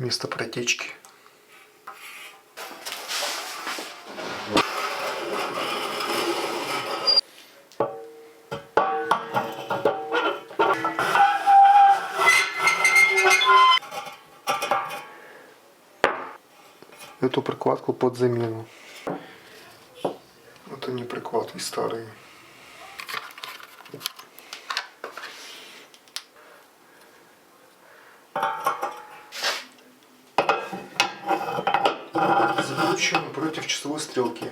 место протечки. Эту прикладку под замену. Вот они прикладки старые. Закручиваем против часовой стрелки.